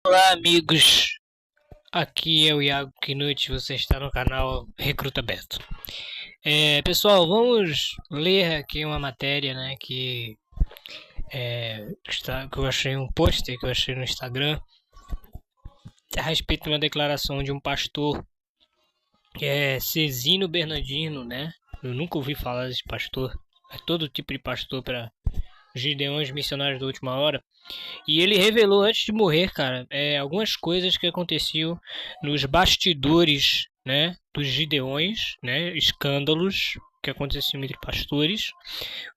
Olá, amigos. Aqui é o Iago Knut, você está no canal Recruta Beto. Pessoal, vamos ler aqui uma matéria, né, que eu achei um post que eu achei no Instagram a respeito de uma declaração de um pastor, Cezino Bernardino, né? Eu nunca ouvi falar desse pastor. É todo tipo de pastor para Gideões missionários da última hora. E ele revelou antes de morrer, cara, algumas coisas que aconteciam nos bastidores, né, dos Gideões, né, escândalos que aconteciam entre pastores.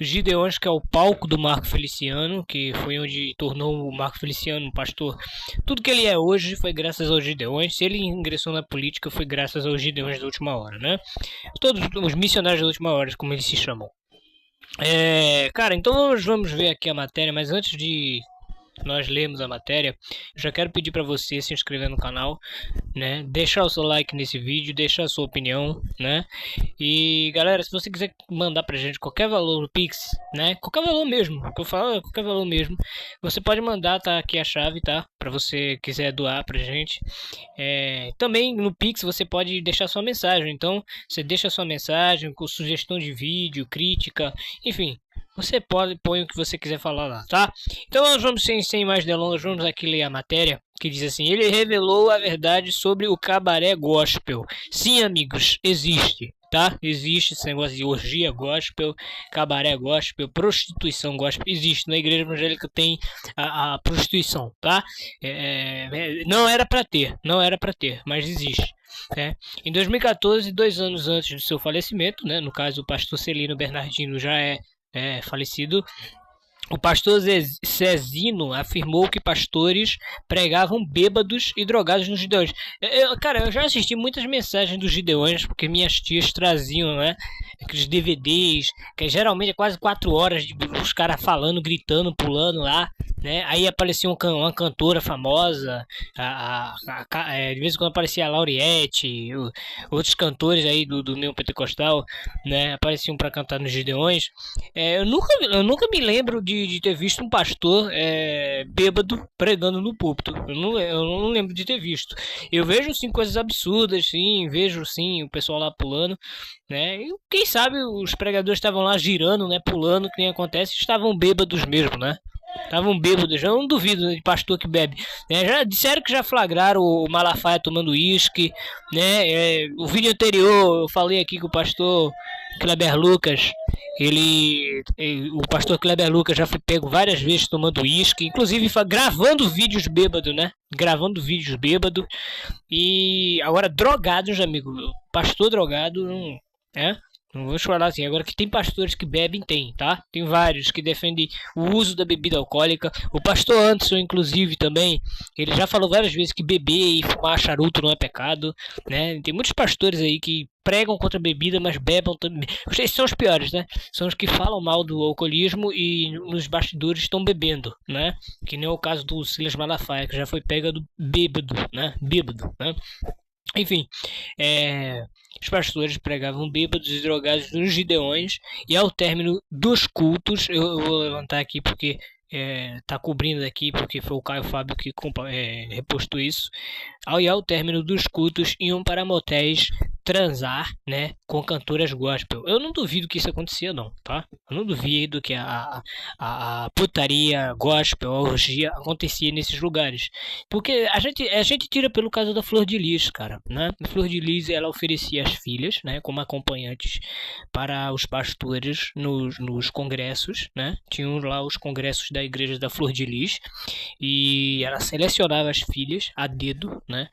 Os Gideões, que é o palco do Marco Feliciano, que foi onde tornou o Marco Feliciano um pastor. Tudo que ele é hoje foi graças aos Gideões. Se ele ingressou na política, foi graças aos Gideões da última hora, né? Todos os missionários da última hora, como eles se chamam. Cara, então vamos ver aqui a matéria, mas antes de nós lermos a matéria, eu já quero pedir para você se inscrever no canal, né? Deixar o seu like nesse vídeo, deixar a sua opinião, né? E galera, se você quiser mandar pra gente qualquer valor no Pix, né? Qualquer valor mesmo, que eu falo, qualquer valor mesmo, você pode mandar, tá aqui a chave, tá? Para você quiser doar pra gente. Também no Pix você pode deixar sua mensagem, então você deixa sua mensagem com sugestão de vídeo, crítica, enfim. Você pode pôr o que você quiser falar lá, tá? Então nós vamos, sem mais delongas, vamos aqui ler a matéria, que diz assim: ele revelou a verdade sobre o cabaré gospel. Sim, amigos, existe, tá? Existe esse negócio de orgia gospel, cabaré gospel, prostituição gospel. Existe, na igreja evangélica tem a prostituição, tá? Não era pra ter, mas existe. Em 2014, 2 anos antes do seu falecimento, né? No caso, o pastor Celino Bernardino já é falecido. O pastor Cezino afirmou que pastores pregavam bêbados e drogados nos Gideões. Cara, eu já assisti muitas mensagens dos Gideões, porque minhas tias traziam, né, aqueles DVDs, que geralmente é quase 4 horas de os caras falando, gritando, pulando lá, né? Aí aparecia uma cantora famosa, de vez em quando aparecia a Lauriette, outros cantores aí do meio pentecostal, né, apareciam para cantar nos Gideões. Eu nunca me lembro de ter visto um pastor bêbado pregando no púlpito. Eu não lembro de ter visto. Eu vejo sim coisas absurdas, sim, vejo sim o pessoal lá pulando, né? E quem sabe os pregadores estavam lá girando, né, pulando, que nem acontece, estavam bêbados mesmo, né? Estavam bêbados, eu não duvido de pastor que bebe, né? Já disseram que já flagraram o Malafaia tomando uísque, né? O vídeo anterior eu falei aqui que o pastor Kleber Lucas, o pastor Kleber Lucas já foi pego várias vezes tomando uísque, inclusive gravando vídeos bêbado, né? Gravando vídeos bêbado. E agora drogados, amigo. Pastor drogado, não vou falar assim, agora que tem pastores que bebem, tá? Tem vários que defendem o uso da bebida alcoólica. O pastor Anderson, inclusive, também, ele já falou várias vezes que beber e fumar charuto não é pecado, né? Tem muitos pastores aí que pregam contra a bebida, mas bebam também. Esses são os piores, né? São os que falam mal do alcoolismo e nos bastidores estão bebendo, né? Que nem o caso do Silas Malafaia, que já foi pego bêbado, né? Enfim, os pastores pregavam bêbados e drogados nos Gideões, e ao término dos cultos, eu vou levantar aqui porque tá cobrindo aqui, porque foi o Caio Fábio que repostou isso. Ao término dos cultos, iam para motéis transar, né, com cantoras gospel. Eu não duvido que isso acontecia, não, tá? Eu não duvido que a putaria gospel, a orgia acontecia nesses lugares. Porque a gente tira pelo caso da Flor de Lis, cara, né? A Flor de Lis, ela oferecia as filhas, né, como acompanhantes para os pastores nos congressos, né? Tinham lá os congressos da igreja da Flor de Lis, e ela selecionava as filhas a dedo, né,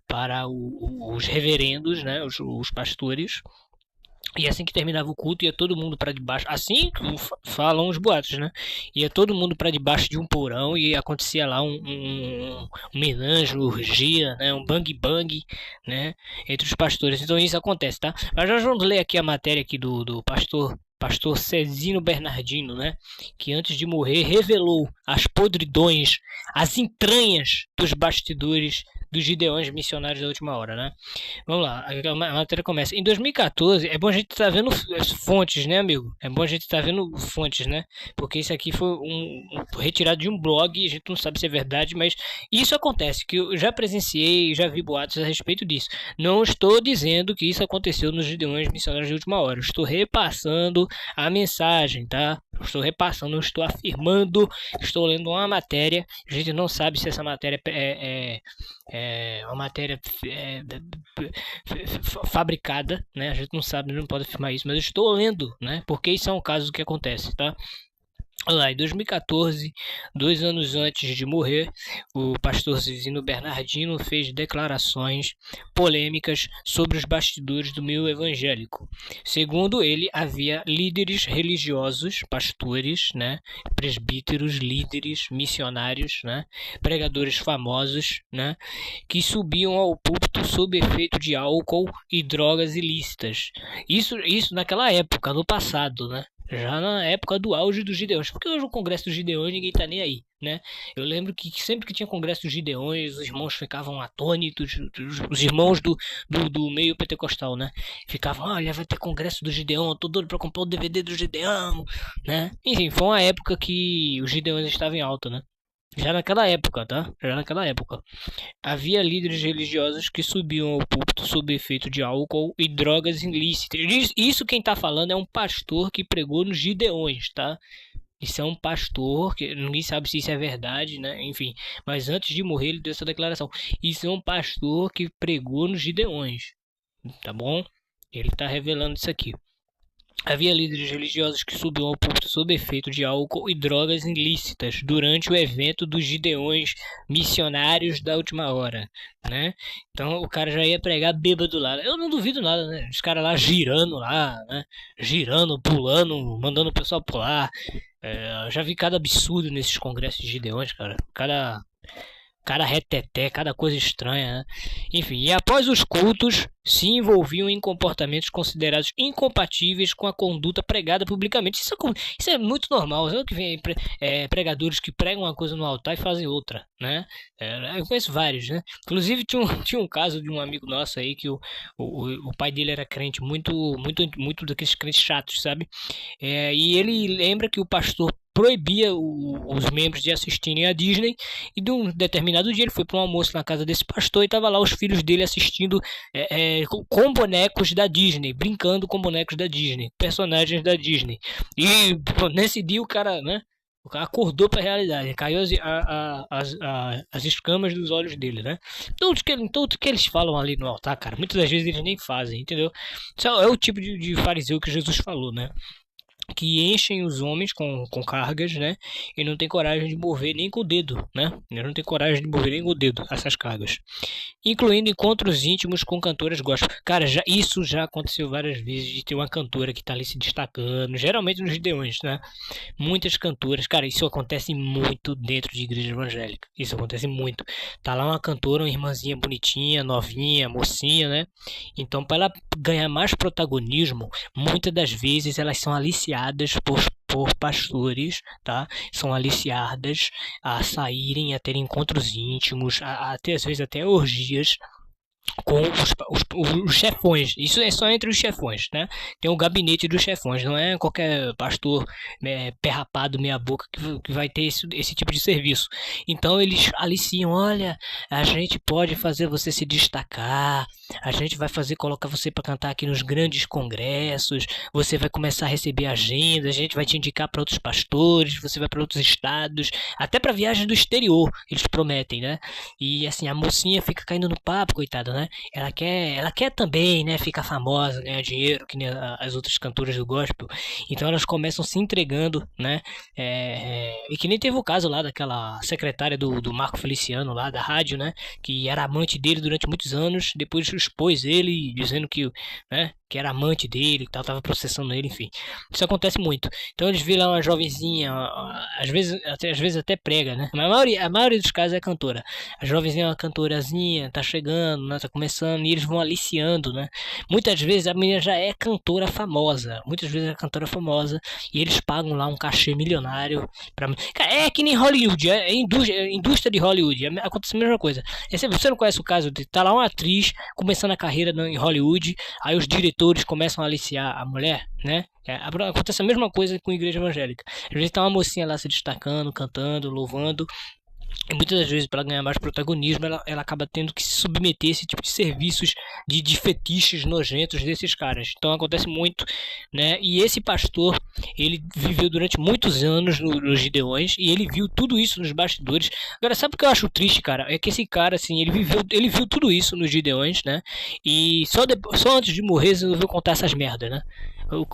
para os reverendos, né, os pastores. E assim que terminava o culto, ia todo mundo para debaixo, assim falam os boatos, né? Ia todo mundo para debaixo de um porão e acontecia lá um melange, orgia, né? Um bang bang, né? Entre os pastores. Então isso acontece, tá? Mas nós vamos ler aqui a matéria aqui do pastor Cezino Bernardino, né? Que antes de morrer revelou as podridões, as entranhas dos bastidores dos Gideões Missionários da Última Hora, né? Vamos lá, a matéria começa. Em 2014, é bom a gente estar vendo as fontes, né, amigo? É bom a gente estar vendo fontes, né? Porque isso aqui foi retirado de um blog, a gente não sabe se é verdade, mas isso acontece, que eu já presenciei, já vi boatos a respeito disso. Não estou dizendo que isso aconteceu nos Gideões Missionários de Última Hora. Eu estou repassando a mensagem, tá? Eu estou repassando, eu estou afirmando, estou lendo uma matéria. A gente não sabe se essa matéria é uma matéria fabricada, né? A gente não sabe, não pode afirmar isso, mas eu estou lendo, né? Porque isso é um caso que acontece, tá? Olha lá, em 2014, 2 anos antes de morrer, o pastor Zizino Bernardino fez declarações polêmicas sobre os bastidores do meio evangélico. Segundo ele, havia líderes religiosos, pastores, né, presbíteros, líderes, missionários, né, pregadores famosos, né, que subiam ao púlpito sob efeito de álcool e drogas ilícitas. Isso naquela época, no passado, né? Já na época do auge dos Gideões. Porque hoje o congresso dos Gideões ninguém tá nem aí, né? Eu lembro que sempre que tinha congresso dos Gideões, os irmãos ficavam atônitos, os irmãos do meio pentecostal, né? Ficavam, olha, vai ter congresso do Gideão, tô doido pra comprar o DVD do Gideão, né? Enfim, foi uma época que os Gideões estavam em alta, né? Já naquela época, tá? Já naquela época. Havia líderes religiosos que subiam ao púlpito sob efeito de álcool e drogas ilícitas. Isso quem tá falando é um pastor que pregou nos Gideões, tá? Isso é um pastor, que ninguém sabe se isso é verdade, né? Enfim, mas antes de morrer ele deu essa declaração. Isso é um pastor que pregou nos Gideões, tá bom? Ele tá revelando isso aqui. Havia líderes religiosos que subiam ao púlpito sob efeito de álcool e drogas ilícitas durante o evento dos Gideões Missionários da Última Hora, né? Então o cara já ia pregar bêbado lá. Eu não duvido nada, né? Os caras lá girando lá, né? Girando, pulando, mandando o pessoal pular. Eu já vi cada absurdo nesses congressos de Gideões, cara. Cada reteté, cada coisa estranha, né? Enfim, e após os cultos, se envolviam em comportamentos considerados incompatíveis com a conduta pregada publicamente. Isso é muito normal. Sabe que vem pregadores que pregam uma coisa no altar e fazem outra, né? Eu conheço vários, né? Inclusive tinha um caso de um amigo nosso aí que o pai dele era crente, muito daqueles crentes chatos, sabe? E ele lembra que o pastor proibia os membros de assistirem a Disney, e de um determinado dia ele foi para um almoço na casa desse pastor e tava lá os filhos dele assistindo com bonecos da Disney, brincando com bonecos da Disney, personagens da Disney. E nesse dia o cara, né, o cara acordou para a realidade, caiu as escamas dos olhos dele, né? Tudo que eles falam ali no altar, cara, muitas das vezes eles nem fazem, entendeu? Isso é o tipo de fariseu que Jesus falou, né? Que enchem os homens com cargas, né? E não tem coragem de mover nem com o dedo, né? Ele não tem coragem de mover nem com o dedo essas cargas. Incluindo encontros íntimos com cantoras gospel. Cara, isso já aconteceu várias vezes, de ter uma cantora que tá ali se destacando, geralmente nos Gideões, né? Muitas cantoras, cara, isso acontece muito dentro de igreja evangélica. Isso acontece muito. Tá lá uma cantora, uma irmãzinha bonitinha, novinha, mocinha, né? Então, para ela ganhar mais protagonismo, muitas das vezes elas são aliciadas por pastores, tá? São aliciadas a saírem, a ter encontros íntimos, a ter às vezes até orgias com os chefões. Isso é só entre os chefões, né? Tem o gabinete dos chefões, não é qualquer pastor pé rapado, meia boca que vai ter esse tipo de serviço. Então eles aliciam, olha, a gente pode fazer você se destacar, a gente vai colocar você para cantar aqui nos grandes congressos, você vai começar a receber agenda, a gente vai te indicar para outros pastores, você vai para outros estados, até para viagens do exterior, eles prometem, né? E assim, a mocinha fica caindo no papo, coitada, né? Ela quer também, né, ficar famosa, ganhar dinheiro, que nem as outras cantoras do gospel. Então elas começam se entregando, né? E que nem teve o caso lá daquela secretária do Marco Feliciano lá da rádio, né? Que era amante dele durante muitos anos, depois expôs ele dizendo que, né, que era amante dele, que tava processando ele, enfim. Isso acontece muito. Então eles viram lá uma jovenzinha, às vezes até prega, né? Mas a maioria dos casos é cantora. A jovenzinha é uma cantorazinha, tá chegando, né? Tá começando, e eles vão aliciando, né? Muitas vezes a menina já é cantora famosa. Muitas vezes é cantora famosa. E eles pagam lá um cachê milionário pra... Cara, é que nem Hollywood, indústria de Hollywood. Acontece a mesma coisa. Você não conhece o caso de tá lá uma atriz começando a carreira em Hollywood, aí os diretores começam a aliciar a mulher, né? Acontece a mesma coisa com a igreja evangélica. Às vezes tá uma mocinha lá se destacando, cantando, louvando. E muitas das vezes, para ganhar mais protagonismo, ela acaba tendo que se submeter a esse tipo de serviços de fetiches nojentos desses caras. Então acontece muito, né? E esse pastor, ele viveu durante muitos anos nos Gideões e ele viu tudo isso nos bastidores. Agora, sabe o que eu acho triste, cara? É que esse cara, assim, ele viu tudo isso nos Gideões, né? E só antes de morrer resolveu contar essas merdas, né?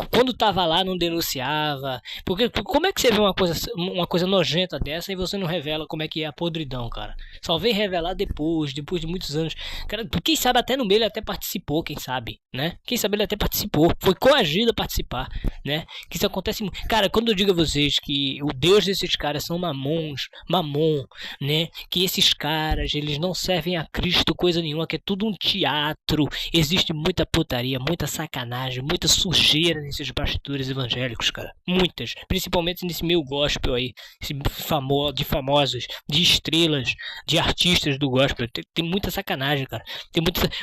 Quando tava lá não denunciava. Porque como é que você vê uma coisa nojenta dessa e você não revela como é que é a podridão, cara? Só vem revelar depois de muitos anos. Cara, quem sabe até no meio ele até participou, quem sabe, né? Quem sabe ele até participou, foi coagido a participar, né? Que isso acontece muito. Cara, quando eu digo a vocês que o Deus desses caras são mamon, né? Que esses caras, eles não servem a Cristo coisa nenhuma, que é tudo um teatro. Existe muita putaria, muita sacanagem, muita sujeira nesses bastidores evangélicos, cara. Muitas. Principalmente nesse meio gospel aí. De famosos, de estrelas, de artistas do gospel. Tem muita sacanagem, cara.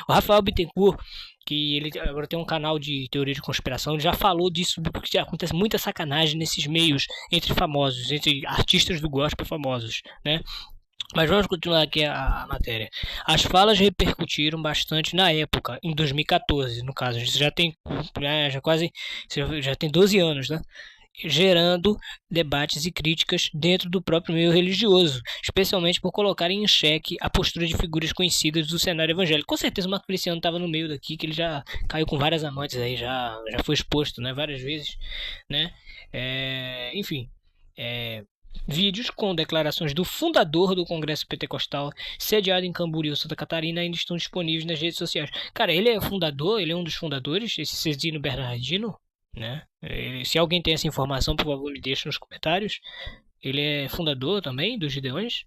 O Rafael Bittencourt, que ele agora tem um canal de teoria de conspiração, ele já falou disso, porque acontece muita sacanagem nesses meios entre famosos, entre artistas do gospel famosos, né? Mas vamos continuar aqui a matéria. As falas repercutiram bastante na época, em 2014, no caso. Isso já tem já tem 12 anos, né? Gerando debates e críticas dentro do próprio meio religioso, especialmente por colocarem em xeque a postura de figuras conhecidas do cenário evangélico. Com certeza o Marco Feliciano estava no meio daqui, que ele já caiu com várias amantes aí, já foi exposto, né, várias vezes, né? Enfim, vídeos com declarações do fundador do Congresso Pentecostal, sediado em Camboriú, Santa Catarina, ainda estão disponíveis nas redes sociais. Cara, ele é fundador, ele é um dos fundadores, esse Cezino Bernardino, né? Se alguém tem essa informação, por favor, me deixe nos comentários. Ele é fundador também dos Gideões.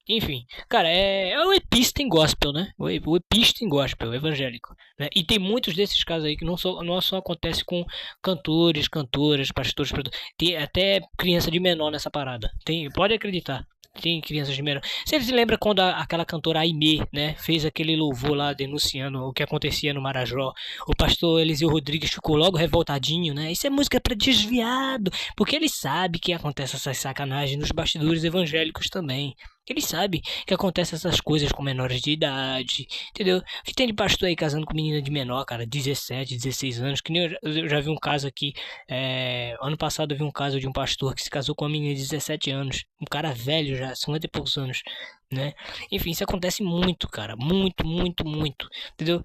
Enfim, cara, é o Epistem Gospel, né? O Epistem Gospel evangélico, né? E tem muitos desses casos aí que não só acontece com cantores, cantoras, pastores, tem até criança de menor nessa parada. Pode acreditar. Tem crianças de menor. Você se lembra quando aquela cantora Aimee, né, fez aquele louvor lá denunciando o que acontecia no Marajó? O pastor Eliseu Rodrigues ficou logo revoltadinho, né? Isso é música para desviado, porque ele sabe que acontece essas sacanagens nos bastidores evangélicos também. Ele sabe que acontece essas coisas com menores de idade, entendeu? Que tem de pastor aí casando com menina de menor, cara, 17, 16 anos. Que nem eu já vi um caso aqui, ano passado eu vi um caso de um pastor que se casou com uma menina de 17 anos. Um cara velho já, 50 e poucos anos, né? Enfim, isso acontece muito, cara. Muito, muito, muito, entendeu?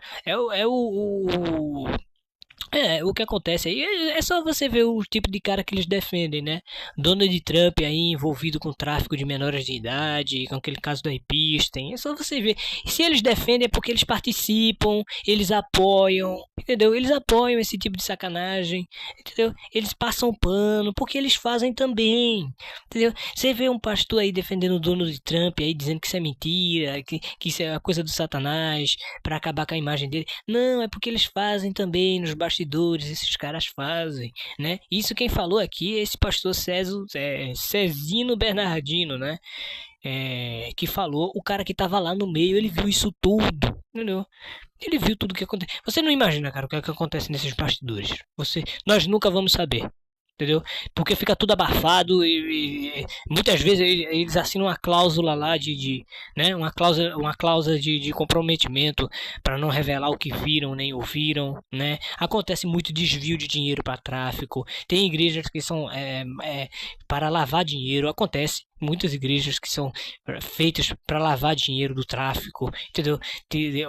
O que acontece aí é só você ver o tipo de cara que eles defendem, né? Donald Trump aí envolvido com tráfico de menores de idade, com aquele caso da Epistem. É só você ver. E se eles defendem é porque eles participam, eles apoiam, entendeu? Eles apoiam esse tipo de sacanagem, entendeu? Eles passam pano porque eles fazem também, entendeu? Você vê um pastor aí defendendo o Donald Trump aí dizendo que isso é mentira, que isso é a coisa do Satanás para acabar com a imagem dele. Não, é porque eles fazem também nos bastidores, esses caras fazem, né? Isso quem falou aqui é esse pastor Cezino Bernardino, né? Que falou, o cara que tava lá no meio, ele viu isso tudo, entendeu? Ele viu tudo que acontece. Você não imagina, cara, o que é que acontece nesses bastidores. Nós nunca vamos saber. Entendeu? Porque fica tudo abafado e muitas vezes eles assinam uma cláusula lá né? Uma cláusula de comprometimento para não revelar o que viram nem ouviram, né? Acontece muito desvio de dinheiro para tráfico. Tem igrejas que são para lavar dinheiro. Acontece muitas igrejas que são feitas para lavar dinheiro do tráfico, entendeu?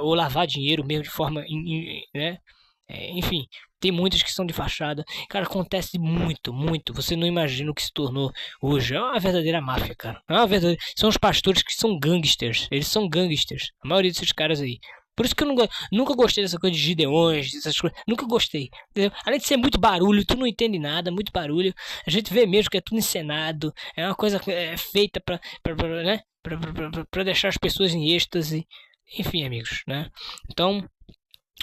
Ou lavar dinheiro mesmo de forma, né? Enfim, tem muitas que são de fachada. Cara, acontece muito, muito. Você não imagina o que se tornou hoje. É uma verdadeira máfia, cara. São os pastores que são gangsters. Eles são gangsters. A maioria desses caras aí. Por isso que eu nunca gostei dessa coisa de Gideões, essas coisas. Nunca gostei. Entendeu? Além de ser muito barulho, tu não entende nada, muito barulho. A gente vê mesmo que é tudo encenado. É uma coisa feita né? Pra deixar as pessoas em êxtase. Enfim, amigos, né? Então,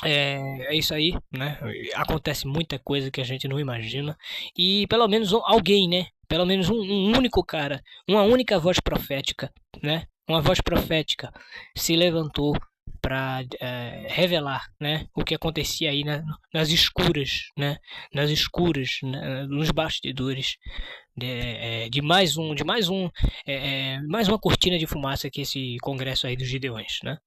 é isso aí, né? Acontece muita coisa que a gente não imagina. E pelo menos alguém, né? Pelo menos um único cara, uma única voz profética, né? Uma voz profética se levantou para revelar, né? O que acontecia aí nas escuras, né? Nas escuras, né? Nos bastidores de mais uma cortina de fumaça que esse congresso aí dos Gideões, né?